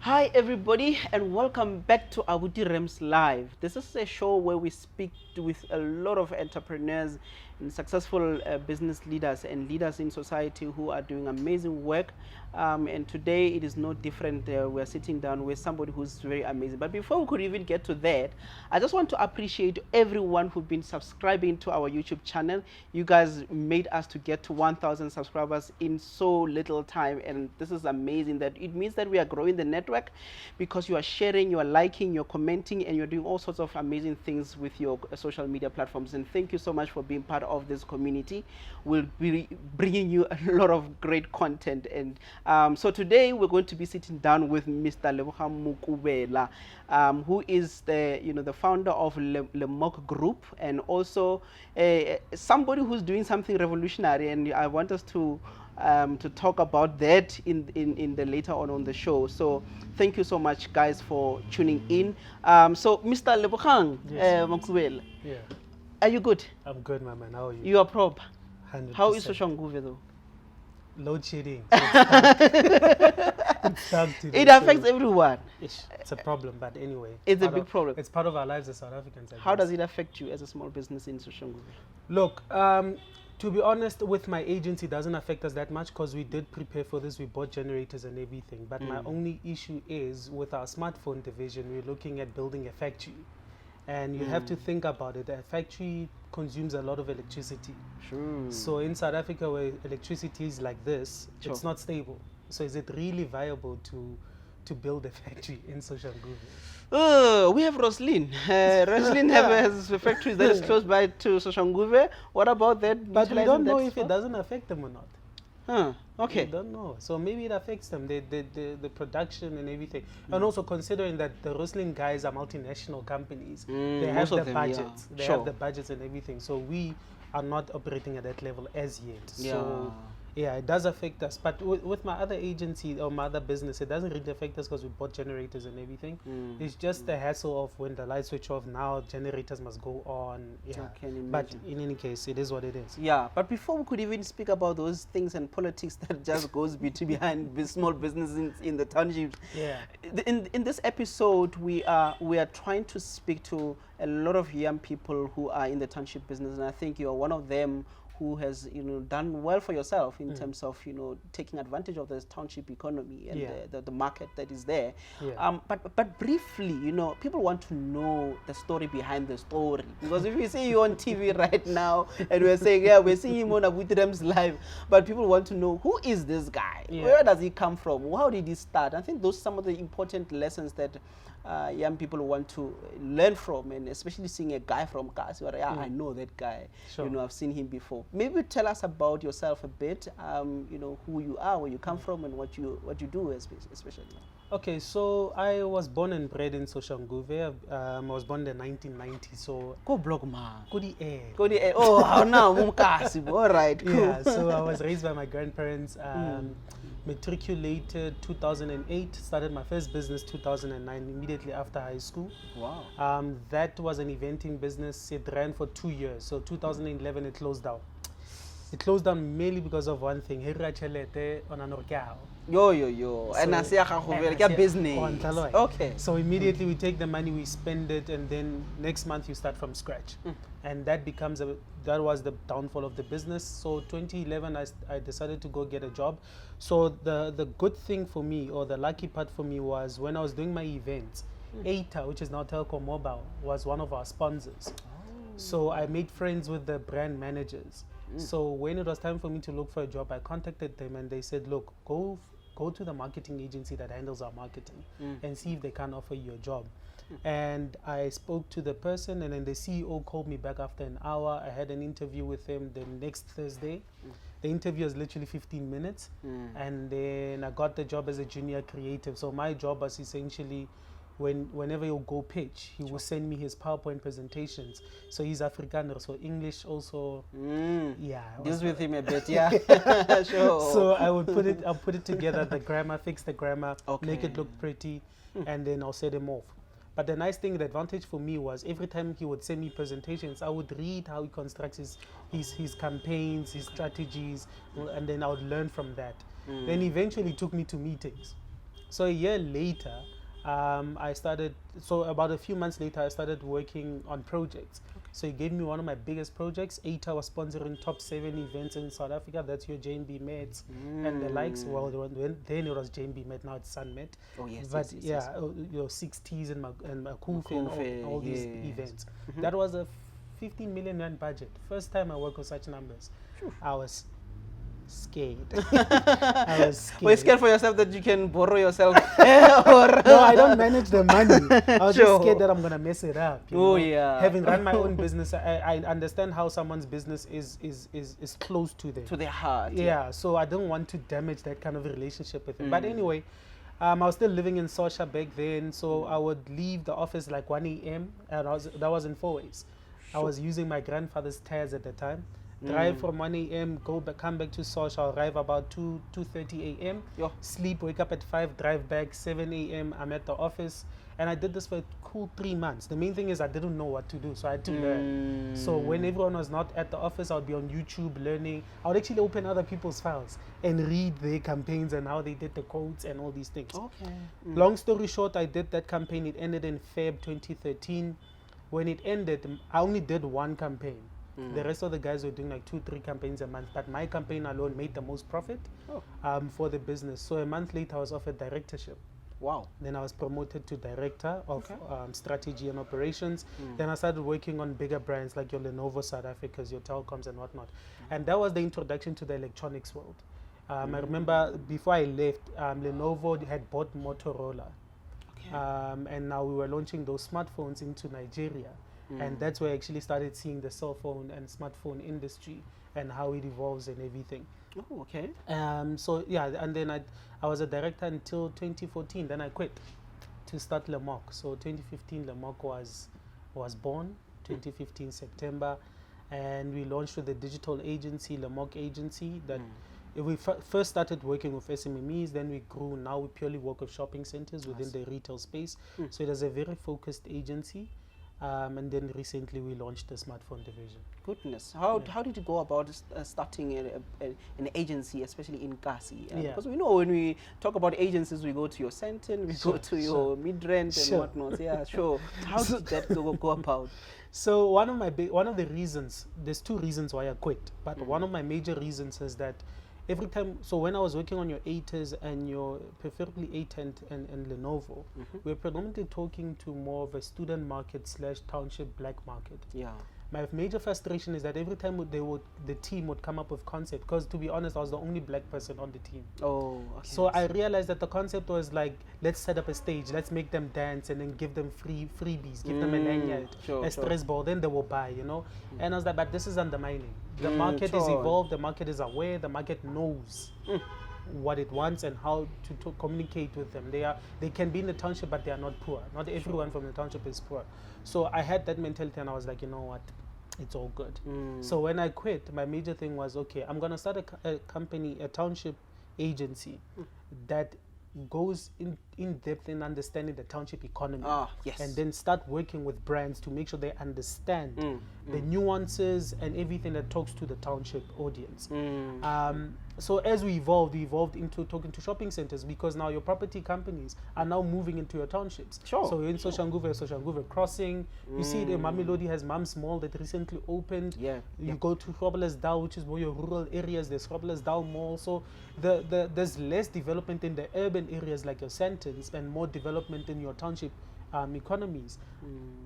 Hi everybody and welcome back to Abuti Rams Live. This is a show where we speak with a lot of entrepreneurs and successful business leaders and leaders in society who are doing amazing work. And today it is no different. We're sitting down with somebody who's very amazing. But before we could even get to that, I just want to appreciate everyone who've been subscribing to our YouTube channel. You guys made us to get to 1,000 subscribers in so little time, and this is amazing. That it means that we are growing the network because you are sharing, you are liking, you're commenting, and you're doing all sorts of amazing things with your social media platforms. And thank you so much for being part of this community. We'll be bringing you a lot of great content. And so today we're going to be sitting down with Mr. Lebogang Mokubela, who is the founder of LEMOK Group, and also somebody who's doing something revolutionary. And I want us to talk about that in the later on the show. So thank you so much, guys, for tuning in. So Mr. Lebogang Mokubela, yeah, are you good? I'm good, my man. How are you? You are proper. 100%. How is Soshanguve though? Load shedding. So It affects everyone. It's a problem, but anyway. It's a big problem. It's part of our lives as South Africans. How does it affect you as a small business in Soshanguve? Look, to be honest, with my agency, it doesn't affect us that much because we did prepare for this. We bought generators and everything. But my only issue is with our smartphone division, we're looking at building a factory. And you have to think about it. A factory consumes a lot of electricity. Sure. So in South Africa, where electricity is like this, Sure. it's not stable. So is it really viable to build a factory in Soshanguve? We have Roslyn. Roslyn has a factory that is close by to Soshanguve. What about that? But we don't know if spot? it doesn't affect them or not. Huh. Okay. We don't know. So maybe it affects them, the production and everything. And also considering that the Roslyn guys are multinational companies, they have the budgets. They have the budgets and everything. So we are not operating at that level as yet. So yeah, it does affect us. But with my other agency or my other business, it doesn't really affect us because we bought generators and everything. It's just the hassle of when the lights switch off, now generators must go on. Yeah. But in any case, it is what it is. Yeah, but before we could even speak about those things and politics that just goes behind small businesses in the townships, yeah. In this episode, we are trying to speak to a lot of young people who are in the township business, and I think you are one of them who has done well for yourself in terms of taking advantage of this township economy and the market that is there. But briefly, people want to know the story behind the story, because if we see you on TV right now and we're saying we're seeing him on Abuti Rams Live, but people want to know, who is this guy? Where does he come from? How did he start? I think those are some of the important lessons that young people want to learn from, and especially seeing a guy from Kasi, I know that guy. Sure. I've seen him before. Maybe tell us about yourself a bit. Who you are, where you come from, and what you do, especially. Okay, so I was born and bred in Soshanguve. I was born in 1990. So go blog man. Go the Oh, how now, Mukasi. All right. Cool. Yeah. So I was raised by my grandparents. Matriculated 2008, started my first business 2009, immediately after high school. Wow. That was an eventing business. It ran for 2 years. So 2011 it closed down. It closed down mainly because of one thing. Yo. And I say business. Okay. So immediately we take the money, we spend it, and then next month you start from scratch. And that was the downfall of the business. So 2011 I decided to go get a job. So the good thing for me, or the lucky part for me, was when I was doing my events, ATA, which is now Telco Mobile, was one of our sponsors. So I made friends with the brand managers. So when it was time for me to look for a job, I contacted them and they said, look, go to the marketing agency that handles our marketing and see if they can offer you a job. And I spoke to the person, and then the CEO called me back after an hour. I had an interview with him the next Thursday. The interview was literally 15 minutes. And then I got the job as a junior creative. So my job was essentially, whenever you go pitch, he will send me his PowerPoint presentations. So he's Afrikaner, so English also. Yeah. Deals with him a bit, yeah. Sure. So I'll put it together, the grammar, fix the grammar, make it look pretty, and then I'll set him off. But the nice thing, the advantage for me was every time he would send me presentations, I would read how he constructs his campaigns, his strategies, and then I would learn from that. Then eventually he took me to meetings. So a year later, I started. So about a few months later, I started working on projects. So he gave me one of my biggest projects. 8 was sponsoring top 7 events in South Africa. That's your JMB Mets and the likes. Well, then it was JMB Met. Now it's Sun Met. Oh yes, But yes, yeah, your 60s and Makufe and all these yes. events. That was a 15 million rand budget. First time I worked with such numbers. I was scared. I was scared. Were you scared for yourself that you can borrow yourself? No, I don't manage the money. I was just Sure. scared that I'm gonna mess it up. You know? Yeah. Having run my own business, I understand how someone's business is close to them. To their heart. Yeah, so I don't want to damage that kind of relationship with him. But anyway, I was still living in Sosha back then, so I would leave the office like 1 a.m. and that was in 4 ways. I was using my grandfather's tires at the time. Drive from 1 a.m., come back to Sosha, arrive about 2:30 a.m. Sleep, wake up at 5, drive back 7 a.m. I'm at the office, and I did this for a cool 3 months. The main thing is I didn't know what to do, so I had to learn. So when everyone was not at the office, I would be on YouTube learning. I would actually open other people's files and read their campaigns and how they did the codes and all these things. Okay. Long story short, I did that campaign. It ended in Feb 2013. When it ended, I only did one campaign. The rest of the guys were doing like 2-3 campaigns a month, but my campaign alone made the most profit for the business. So a month later, I was offered directorship. Wow. Then I was promoted to director of strategy and operations. Then I started working on bigger brands like your Lenovo South Africa's, your Telcoms and whatnot. And that was the introduction to the electronics world. I remember before I left, Lenovo had bought Motorola. And now we were launching those smartphones into Nigeria. And that's where I actually started seeing the cell phone and smartphone industry and how it evolves and everything. Oh, okay. So yeah, and then I was a director until 2014. Then I quit to start LEMOK. So 2015 LEMOK was born. 2015 September, and we launched with the digital agency LEMOK Agency. That we first started working with SMMEs. Then we grew. Now we purely work with shopping centers within the retail space. So it is a very focused agency. And then recently we launched the smartphone division. Goodness. How did you go about starting an agency, especially in Kasi? Because we know when we talk about agencies, we go to your Sentin, we go to your Midrand and whatnot. Yeah, sure. How did that go about? So one of the reasons, there's 2 reasons why I quit, but one of my major reasons is that every time, so when I was working on your 8s and your preferably 8 and Lenovo, we're predominantly talking to more of a student market / township black market. Yeah. My major frustration is that every time the team would come up with concept, because to be honest, I was the only black person on the team. Oh, okay. So I realized that the concept was like, let's set up a stage, let's make them dance and then give them freebies, give them a lanyard, a stress ball, then they will buy, you know. And I was like, but this is undermining. The market is evolved, the market is aware, the market knows what it wants and how to communicate with them. They can be in the township, but they are not poor. Not everyone from the township is poor. So I had that mentality and I was like, you know what, it's all good. So when I quit, my major thing was, okay, I'm going to start a company, a township agency that goes in depth in understanding the township economy. And then start working with brands to make sure they understand the nuances and everything that talks to the township audience. So as we evolved into talking to shopping centers, because now your property companies are now moving into your townships. So in Soshanguve Crossing, you see the Mamelodi has Mams Mall that recently opened. You go to Groblersdal, which is more your rural areas, there's Groblersdal Mall. So there's less development in the urban areas like your centers and more development in your township economies.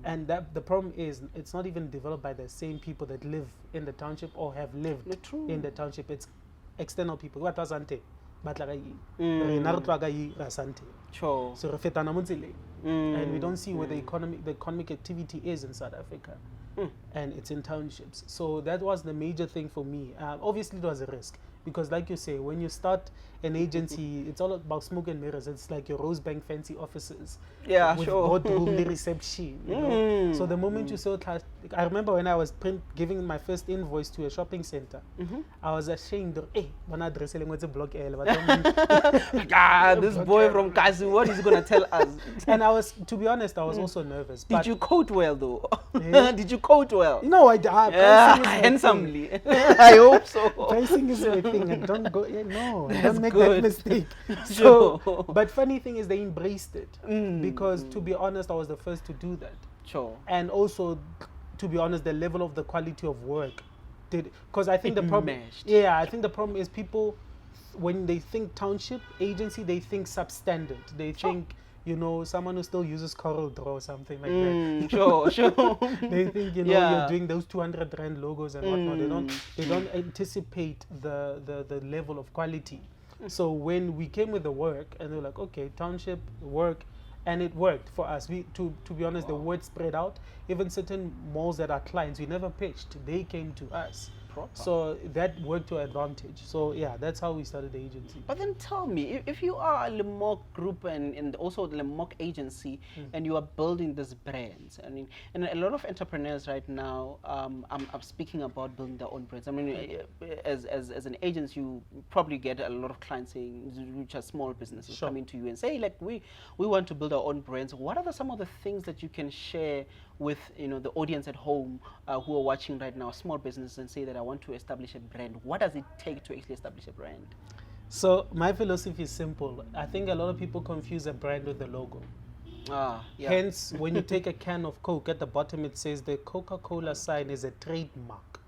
And the problem is it's not even developed by the same people that live in the township or have lived in the township. It's external people. What was ante? And we don't see where the economic activity is in South Africa. And it's in townships. So that was the major thing for me. Obviously it was a risk, because like you say, when you start an agency, it's all about smoke and mirrors. It's like your Rosebank fancy offices with boardroom reception, you know? So the moment you I remember when I was giving my first invoice to a shopping center, I was ashamed of, hey, when I dress with a block L, this boy from Kazi, what is he gonna tell us? And I was, to be honest, I was also nervous. Did you quote well though? Did you quote well? No, Handsomely. I hope so. Pricing is my thing, and don't go. No, don't make good. that mistake. Sure. So, but funny thing is, they embraced it because, to be honest, I was the first to do that. Sure. And also, to be honest, the level of the quality of work did, because I think the problem. Meshed. Yeah, I think the problem is people, when they think township agency, they think substandard. They think, you know, someone who still uses Coral Draw or something like that. Sure. They think, you know, you're doing those 200 rand logos and whatnot. They don't anticipate the level of quality. So when we came with the work, and they're like, okay, township work, and it worked for us. We, to be honest, the word spread out. Even certain malls that are clients, we never pitched. They came to us. Proper. So that worked to our advantage. So yeah, that's how we started the agency. But then tell me, if you are a LEMOK Group and also the LEMOK agency, and you are building these brands, I mean, and a lot of entrepreneurs right now, I'm speaking about building their own brands. I mean, as an agency, you probably get a lot of clients saying, which are small businesses, coming to you and say, like, we want to build our own brands. What are some of the things that you can share with, you know, the audience at home who are watching right now, small businesses, and say that I want to establish a brand? What does it take to actually establish a brand? So my philosophy is simple. I think a lot of people confuse a brand with a logo. Hence, when you take a can of Coke, at the bottom it says the Coca-Cola sign is a trademark.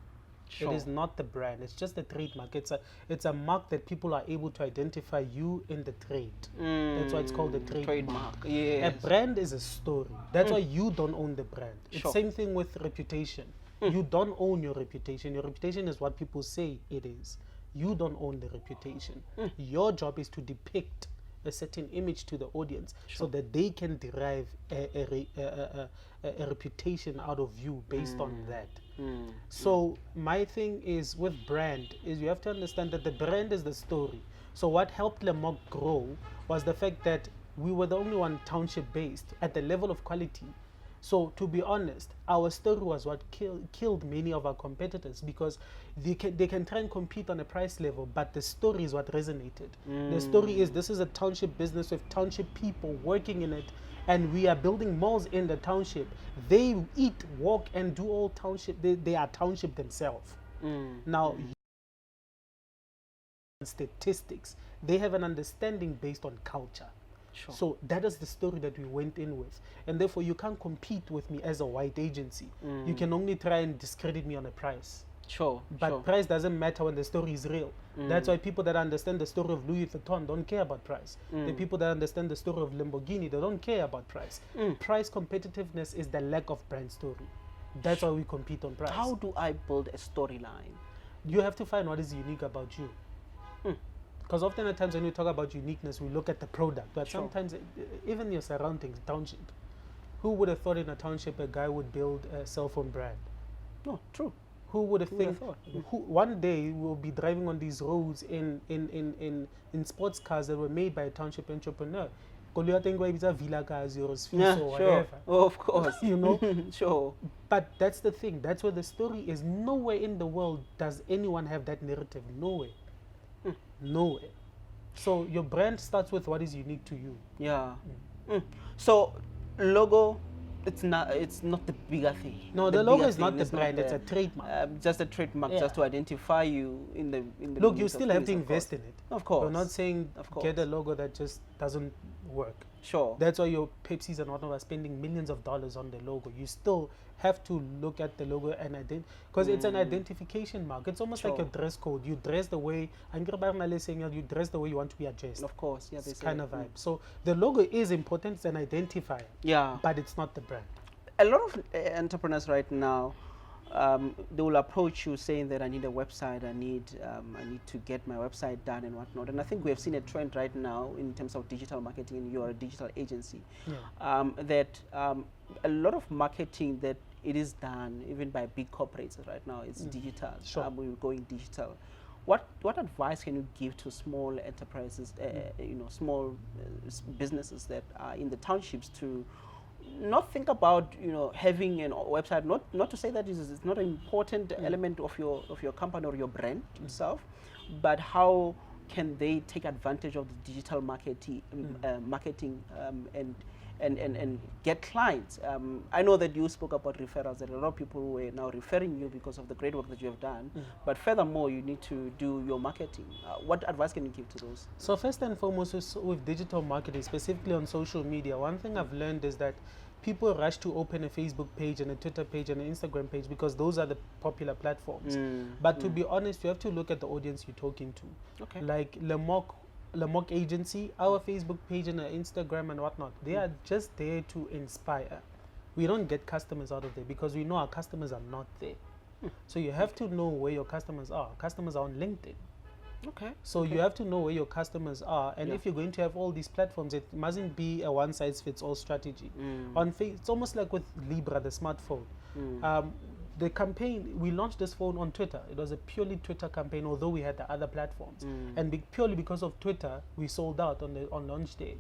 It is not the brand. It's just a trademark. It's a mark that people are able to identify you in the trade. That's why it's called a trademark. Yes. A brand is a story. That's why you don't own the brand. It's same thing with reputation. You don't own your reputation. Your reputation is what people say it is. You don't own the reputation. Your job is to depict a certain image to the audience so that they can derive a reputation out of you based on that. So my thing is with brand is you have to understand that the brand is the story. So what helped LEMOK grow was the fact that we were the only one township based at the level of quality. So to be honest, our story was what killed many of our competitors, because they can try and compete on a price level, but the story is what resonated. The story is, this is a township business with township people working in it, and we are building malls in the township. They eat, walk, and do all township. They are township themselves. Now, statistics, they have an understanding based on culture. So that is the story that we went in with, and therefore you can't compete with me as a white agency. You can only try and discredit me on a price. But price doesn't matter when the story is real. That's why people that understand the story of Louis Vuitton don't care about price. The people that understand the story of Lamborghini, they don't care about price. Price competitiveness is the lack of brand story. That's why we compete on price. How do I build a storyline? You have to find what is unique about you. Because often at times when we talk about uniqueness, we look at the product, but sometimes even your surroundings, township. Who would have thought in a township a guy would build a cell phone brand? No, true. Who would have thought? One day we'll be driving on these roads in sports cars that were made by a township entrepreneur. Sure. Of course. You know? But that's the thing. That's where the story is. Nowhere in the world does anyone have that narrative. Nowhere. Nowhere. So your brand starts with what is unique to you. So logo, it's not the bigger thing. No, the logo is not the brand. It's a trademark. Just a trademark, just to identify you in the look, you still have to invest in it. Of course. We're not saying get a logo that just doesn't work. That's why your Pepsis and whatnot are spending millions of dollars on the logo. You still have to look at the logo and because it's an identification mark. It's almost like your dress code. You dress the way you dress the way you want to be addressed. Of course, yeah, it's kind of vibe. So the logo is important. It's an identifier. But it's not the brand. A lot of entrepreneurs right now, they will approach you saying that I need a website, I need to get my website done and whatnot. And I think we have seen a trend right now in terms of digital marketing, and you are a digital agency, that a lot of marketing that it is done even by big corporates right now, it's digital. We're going digital. What advice can you give to small enterprises, small businesses that are in the townships to not think about having a website? Not to say that it's not an important element of your company or your brand itself, but how can they take advantage of the digital marketing and get clients? I know that you spoke about referrals, that a lot of people were now referring you because of the great work that you have done. But furthermore, you need to do your marketing. What advice can you give to those? So first and foremost, with digital marketing, specifically on social media, one thing I've learned is that people rush to open a Facebook page and a Twitter page and an Instagram page because those are the popular platforms. But to be honest, you have to look at the audience you're talking to. Okay. Like LEMOK agency, our Facebook page and our Instagram and whatnot, they are just there to inspire. We don't get customers out of there because we know our customers are not there. So you have to know where your customers are. Customers are on LinkedIn. Okay. So you have to know where your customers are, and if you're going to have all these platforms, it mustn't be a one-size-fits-all strategy. It's almost like with LIBRA, the smartphone. The campaign, we launched this phone on Twitter. It was a purely Twitter campaign, although we had the other platforms. And purely because of Twitter, we sold out on launch day.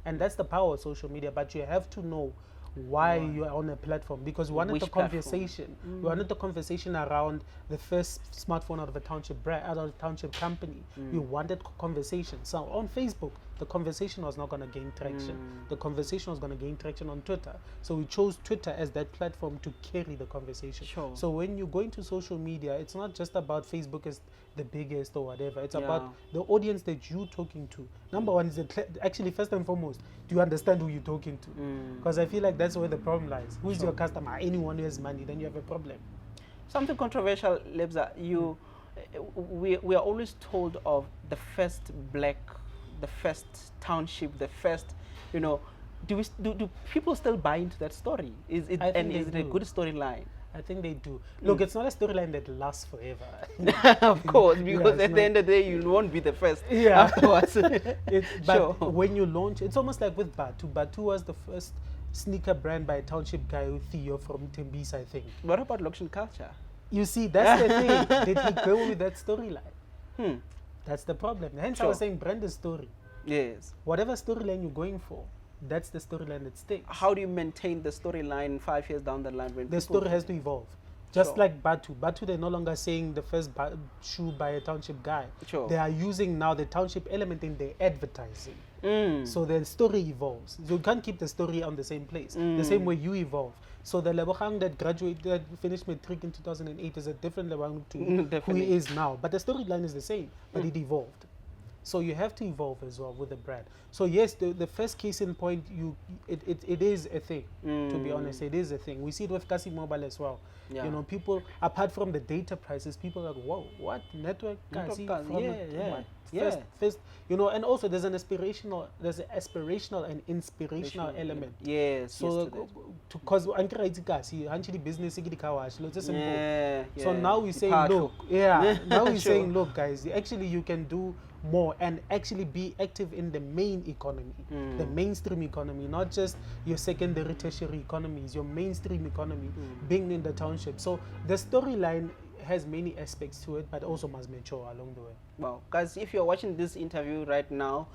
And that's the power of social media. But you have to know why you are on a platform, because we wanted the conversation. We wanted the conversation around the first smartphone out of a Township brand, out of a Township company. We wanted conversation. So on Facebook, the conversation was not going to gain traction. The conversation was going to gain traction on Twitter. So we chose Twitter as that platform to carry the conversation. So when you go into social media, it's not just about Facebook as the biggest or whatever. It's about the audience that you're talking to. Number one is actually, first and foremost, do you understand who you're talking to? Because I feel like that's where the problem lies. Who is your customer? Anyone who has money, then you have a problem. Something controversial, Lebza. We are always told of the first black, the first township, the first, do people still buy into that story? Is it a good storyline? I think they do. Look, it's not a storyline that lasts forever. Of course, because at the end of the day, you won't be the first afterwards. But when you launch, it's almost like with Batu. Batu was the first sneaker brand by a Township guy, Theo from Tembisa, I think. What about Loction Culture? You see, that's the thing. Did he go with that storyline? That's the problem. Hence, I was saying brand is story. Yes. Whatever storyline you're going for, that's the storyline that sticks. How do you maintain the storyline 5 years down the line? When the story has to evolve. Just like Batu. Batu, they're no longer saying the first shoe by a Township guy. They are using now the Township element in their advertising. So the story evolves. You can't keep the story on the same place. The same way you evolve. So the Lebogang that finished matric in 2008 is a different Lebogang to who he is now. But the storyline is the same, but it evolved. So you have to evolve as well with the brand. So yes, the first case in point, it is a thing. To be honest, it is a thing. We see it with Kasi Mobile as well. People, apart from the data prices, people are like, whoa, what network Kasi? First, and also there's an aspirational and inspirational element. Yes. So because actually business it's simple. So now we're saying, look, now we're saying, look, guys, actually you can do more and actually be active in the main economy, the mainstream economy, not just your secondary, tertiary economies, your mainstream economy, being in the township. So the storyline has many aspects to it, but also must mature along the way. Wow, guys, if you're watching this interview right now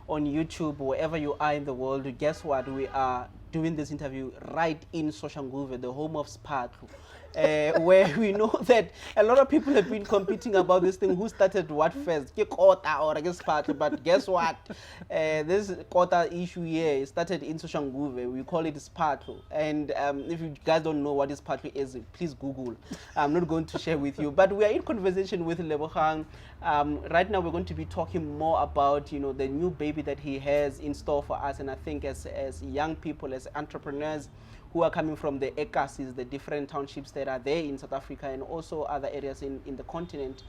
on YouTube, wherever you are in the world, guess what? We are doing this interview right in Soshanguve, the home of Spatlu. Where we know that a lot of people have been competing about this thing. Who started what first? Kota or against Spatlu? But guess what? This Kota issue here started in Soshanguve. We call it Spatlu. And if you guys don't know what Spatlu is, please Google. I'm not going to share with you. But we are in conversation with Lebogang. Right now we're going to be talking more about the new baby that he has in store for us. And I think as young people, as entrepreneurs who are coming from the ECASs, the different townships that are there in South Africa and also other areas in the continent,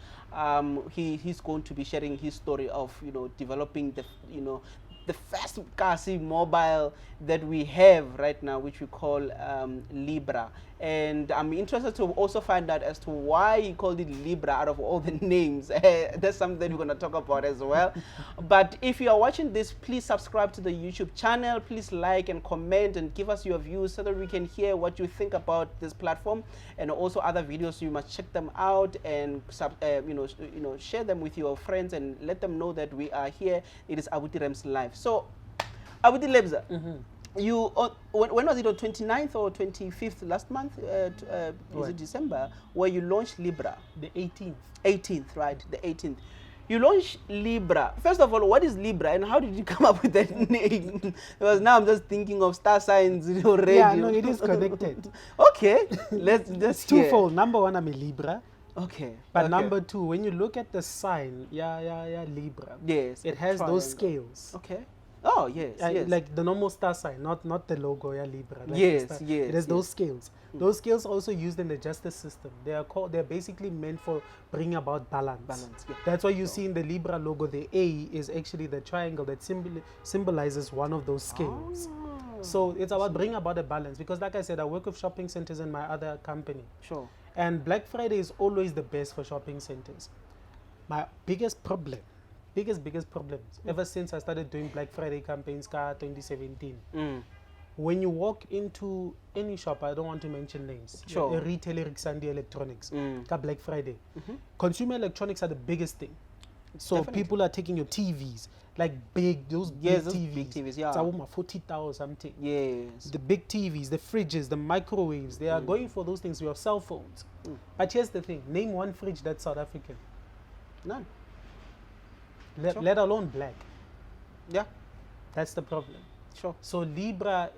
he's going to be sharing his story of developing the first Kasi mobile that we have right now, which we call LIBRA. And I'm interested to also find out as to why he called it LIBRA out of all the names. That's something that we're going to talk about as well. But if you are watching this, please subscribe to the YouTube channel. Please like and comment and give us your views so that we can hear what you think about this platform and also other videos. You must check them out and share them with your friends and let them know that we are here. It is Abuti Rams Live. So, Abuti Lebza, You when was it, on 29th or 25th last month? Was it December, where you launched LIBRA? The 18th. 18th, right? The 18th. You launched LIBRA. First of all, what is LIBRA and how did you come up with that name? Because now I'm just thinking of star signs already. Yeah, no, it is connected. Okay, let's twofold. Number one, I'm a Libra. Okay. But okay. number two, when you look at the sign, Libra. Yes. It has those scales. Okay. Oh yes, yes. Like the normal star sign, not the logo, Libra. Like yes, It has those scales. Those scales are also used in the justice system. They're basically meant for bringing about balance. Yeah. That's why you see in the Libra logo, the A is actually the triangle that symbolizes one of those scales. Oh. So it's about bringing about a balance, because like I said, I work with shopping centers in my other company. Sure. And Black Friday is always the best for shopping centers. My biggest problems ever since I started doing Black Friday campaigns 2017. When you walk into any shop, I don't want to mention names, sure. A retailer Xandi Electronics, Black Friday. Consumer electronics are the biggest thing. So Definitely. People are taking your TVs, like big TVs. Big TVs, yeah. It's about 40,000 or something. Yes. The big TVs, the fridges, the microwaves, they are going for those things, your cell phones. But here's the thing, name one fridge that's South African. None. Sure. Let alone black. Yeah. That's the problem. Sure. So LIBRA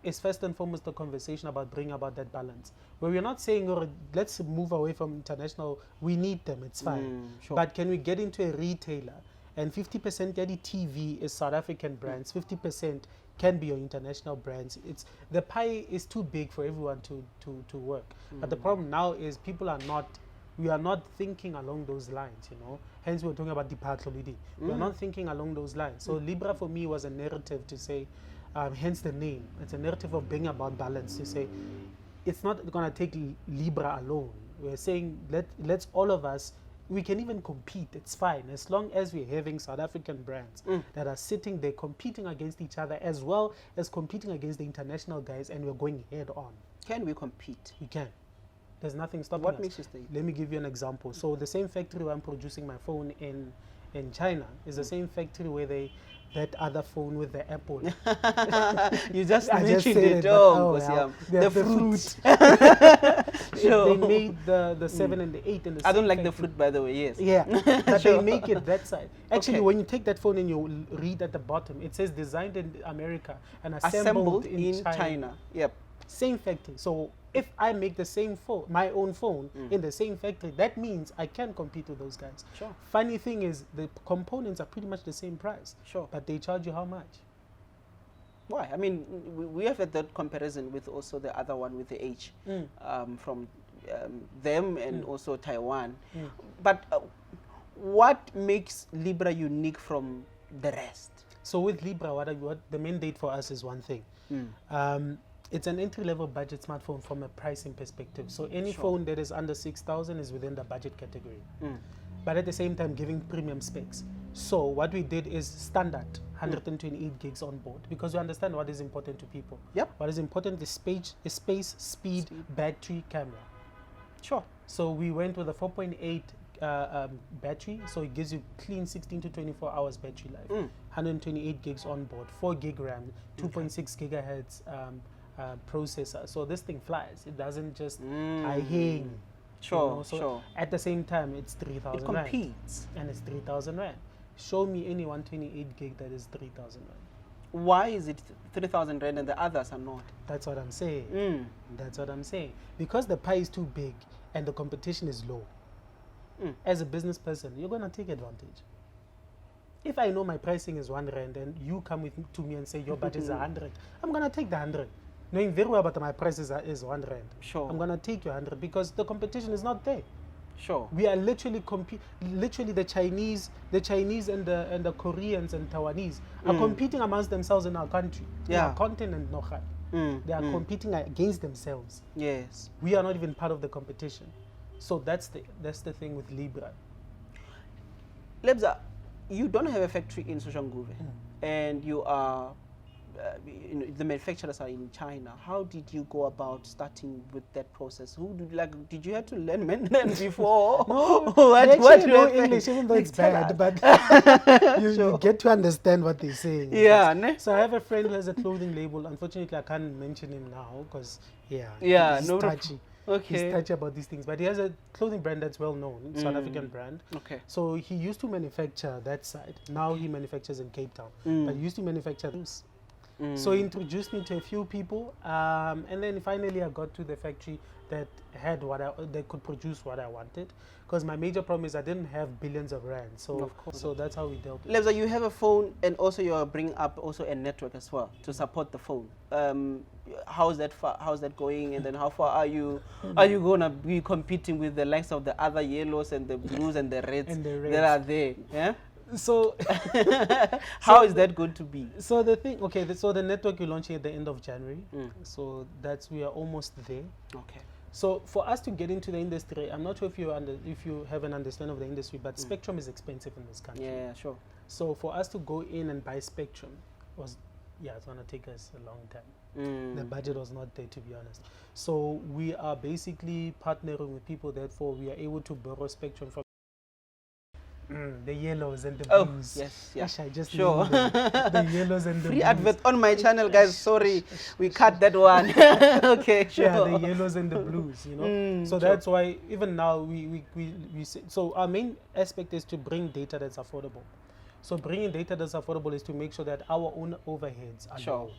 is first and foremost the conversation about bringing about that balance. Where we're not saying, oh, let's move away from international, we need them, it's fine. Sure. But can we get into a retailer and 50% Daddy TV is South African brands, 50% can be your international brands. The pie is too big for everyone to work. But the problem now is we are not thinking along those lines, Hence we're talking about the we are not thinking along those lines. So LIBRA for me was a narrative to say, hence the name. It's a narrative of bringing about balance, to say it's not going to take LIBRA alone. We're saying let's all of us, we can even compete, it's fine, as long as we're having South African brands that are sitting there competing against each other, as well as competing against the international guys, and we're going head on. Can we compete? We can. There's nothing stopping What us. makes you stay? Let me give you an example. So the same factory where I'm producing my phone in China is the same factory where that other phone with the apple. You just I mentioned said it. The fruit. Sure. They made the 7 and the 8 in the I don't like factory. the fruit, by the way, yes. Yeah, but Sure. they make it that side. Actually, Okay. when you take that phone and you read at the bottom, it says designed in America and assembled in China. Yep. Same factory. So if I make the same phone, my own phone, in the same factory, that means I can compete with those guys. Sure. Funny thing is, the components are pretty much the same price. Sure. But they charge you how much? Why? I mean, we have had that comparison with also the other one with the H from them and also Taiwan. But what makes LIBRA unique from the rest? So with LIBRA, what the mandate for us is one thing. It's an entry-level budget smartphone from a pricing perspective. So any phone that is under 6,000 is within the budget category. But at the same time, giving premium specs. So what we did is standard 128 gigs on board, because we understand what is important to people. Yep. What is important is space, speed, battery, camera. Sure. So we went with a 4.8 battery, so it gives you clean 16 to 24 hours battery life. 128 gigs on board, 4 gig RAM, 2.6 gigahertz processor. So this thing flies. It doesn't just hang. Sure, So sure. at the same time, it's 3,000 It rand. competes. And it's 3,000 rand. Show me any 128 gig that is 3,000 rand. Why is it 3,000 rand and the others are not? That's what I'm saying. That's what I'm saying. Because the pie is too big and the competition is low. As a business person, you're going to take advantage. If I know my pricing is 1 rand and you come to me and say your budget is 100, I'm going to take the 100. Knowing very well that my price is 1 rand. Sure. I'm going to take your 100 because the competition is not there. Sure. We are literally the Chinese and the Koreans and Taiwanese are competing amongst themselves in our country. Yeah. In our continent, they are competing against themselves. Yes. We are not even part of the competition. So that's the thing with LIBRA. Lebza, you don't have a factory in Soshanguve, and you are the manufacturers are in China. How did you go about starting with that process? Did you have to learn Mandarin before? No, what know English, even though it's bad, but you get to understand what they're saying. Yeah. Ne? So I have a friend who has a clothing label. Unfortunately, I can't mention him now because he's touchy. Okay. He's touchy about these things, but he has a clothing brand that's well known, South African brand. Okay. So he used to manufacture that side. Now he manufactures in Cape Town, but he used to manufacture those. So he introduced me to a few people, and then finally I got to the factory that had that could produce what I wanted. Because my major problem is I didn't have billions of rands. So that's how we dealt with it. Lebza, you have a phone, and also you are bringing up also a network as well to support the phone. How's that going? And then how far are you gonna be competing with the likes of the other yellows and the blues and the reds, that are there? Yeah. So how is that going to be? So the thing, so the network we're launching at the end of January. So we are almost there. Okay. So for us to get into the industry, I'm not sure if you have an understanding of the industry, but spectrum is expensive in this country. Yeah, sure. So for us to go in and buy spectrum it's gonna take us a long time. The budget was not there, to be honest. So we are basically partnering with people, therefore we are able to borrow spectrum from the yellows and the blues. Yes, yeah. I just sure. the yellows and the free blues. advert on my channel, guys. Sorry, we cut that one. Okay, sure. Yeah, the yellows and the blues, so that's why even now we so our main aspect is to bring data that's affordable. So bringing data that's affordable is to make sure that our own overheads are low.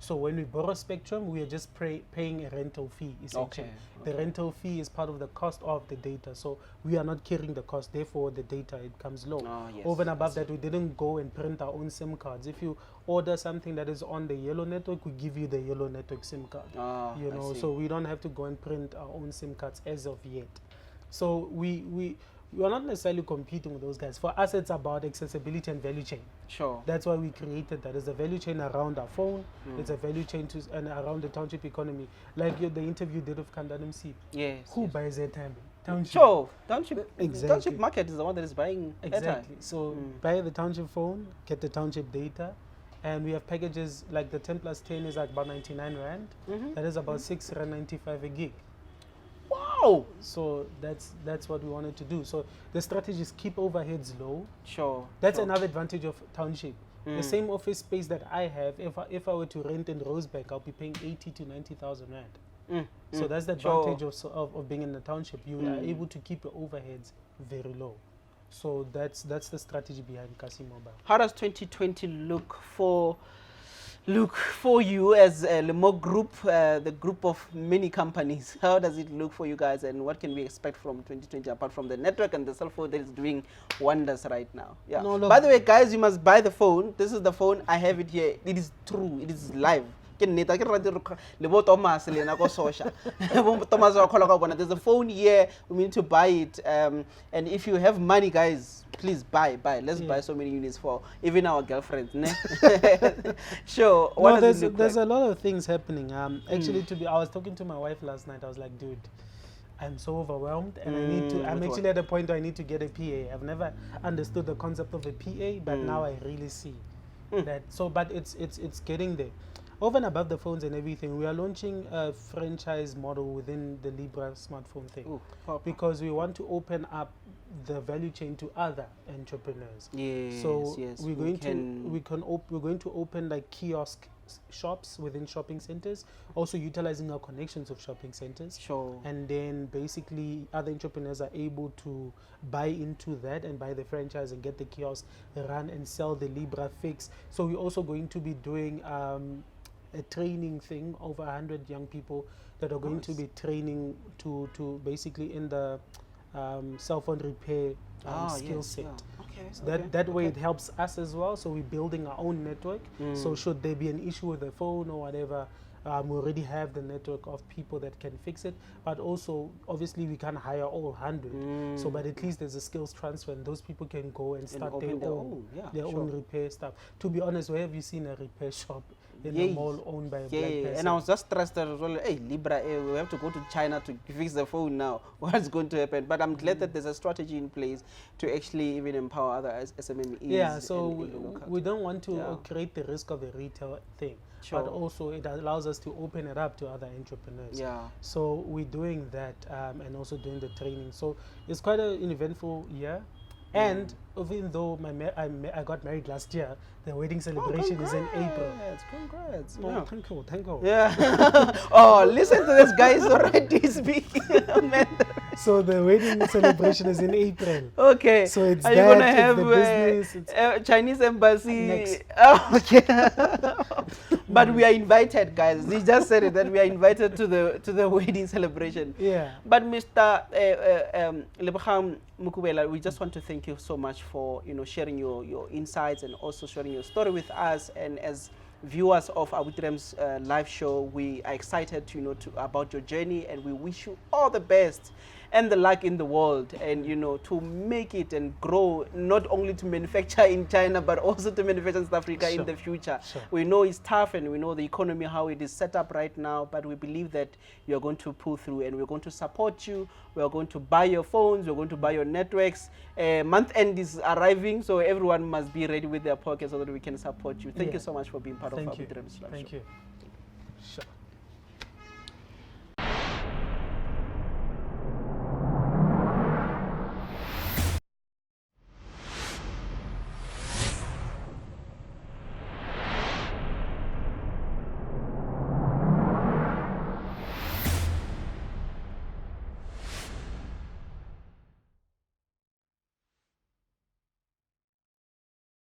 So when we borrow spectrum, we are just paying a rental fee, essentially. The rental fee is part of the cost of the data. So we are not carrying the cost, therefore the data, it comes low. Over and above that, we didn't go and print our own SIM cards. If you order something that is on the yellow network, we give you the yellow network SIM card. So we don't have to go and print our own SIM cards as of yet. So we are not necessarily competing with those guys. For us, it's about accessibility and value chain. Sure. That's why we created that. There's a value chain around our phone. It's a value chain and around the township economy. Like the interview you did with Kandanum C. Yes. Who buys airtime? Township. Sure. Township. Exactly. Township market is the one that is buying exactly. airtime. So buy the township phone, get the township data, and we have packages like the 10 plus 10 is like about 99 rand. That is about 6 rand 95 a gig. Wow! So that's what we wanted to do. So the strategy is keep overheads low. Sure. That's another advantage of Township. The same office space that I have, if I were to rent in Rosebank, I'll be paying 80 to 90,000 rand. So that's the advantage of being in the Township. You are able to keep your overheads very low. So that's the strategy behind Kasi Mobile. How does 2020 look for you as LEMOK Group, the group of many companies? How does it look for you guys, and what can we expect from 2020 apart from the network and the cell phone that is doing wonders right now? Yeah. No, by the way, guys, you must buy the phone. This is the phone. I have it here. It is true. It is live. There's a phone here. We need to buy it. And if you have money, guys, please buy. Let's buy so many units for even our girlfriends. Sure. No, there's a lot of things happening. Actually, I was talking to my wife last night. I was like, dude, I'm so overwhelmed, and I'm actually at a point where I need to get a PA. I've never understood the concept of a PA, but now I really see that. So, but it's getting there. Over and above the phones and everything, we are launching a franchise model within the LIBRA smartphone thing. Because we want to open up the value chain to other entrepreneurs. So we're going to open like kiosk shops within shopping centers, also utilizing our connections of shopping centers. And then basically other entrepreneurs are able to buy into that and buy the franchise and get the kiosk, run and sell the LIBRA fix. So we're also going to be doing a training thing, over 100 young people that are going to be training to basically in the cell phone repair skill set. So that way it helps us as well. So we're building our own network. So should there be an issue with the phone or whatever, we already have the network of people that can fix it. But also, obviously, we can't hire all 100. So, but at least there's a skills transfer, and those people can go and start their own repair stuff. To be honest, where have you seen a repair shop in Yes. a mall owned by a black Yeah, person. and I was just stressed as well. Hey, Libra, we have to go to China to fix the phone now. What's going to happen? But I'm glad that there's a strategy in place to actually even empower other SMMEs. Yeah, so in local we don't want to Yeah. create the risk of a retail thing, Sure. but also it allows us to open it up to other entrepreneurs. Yeah. So we're doing that and also doing the training. So it's quite an eventful year. And even though I got married last year, the wedding celebration is in April. Congrats. Oh, Yeah. thank you. Yeah. Oh, listen to this guy is already speaking. Man. So the wedding celebration is in April. Okay. So it's Are you that, gonna it's have the business, it's Chinese embassy? Next. Oh, okay. But we are invited, guys. He just said it that we are invited to the wedding celebration. Yeah. But Mr. Lebogang Mokubela, we just want to thank you so much for sharing your insights and also sharing your story with us. And as viewers of Abuti Rams live show, we are excited about your journey, and we wish you all the best and the luck in the world, and to make it and grow, not only to manufacture in China but also to manufacture in South Africa in the future. Sure. We know it's tough, and we know the economy, how it is set up right now, but we believe that you are going to pull through, and we're going to support you. We are going to buy your phones, we're going to buy your networks. Month end is arriving, so everyone must be ready with their pockets so that we can support you. Thank you so much for being part of Abuti Rams Live Show. Thank you. Sure.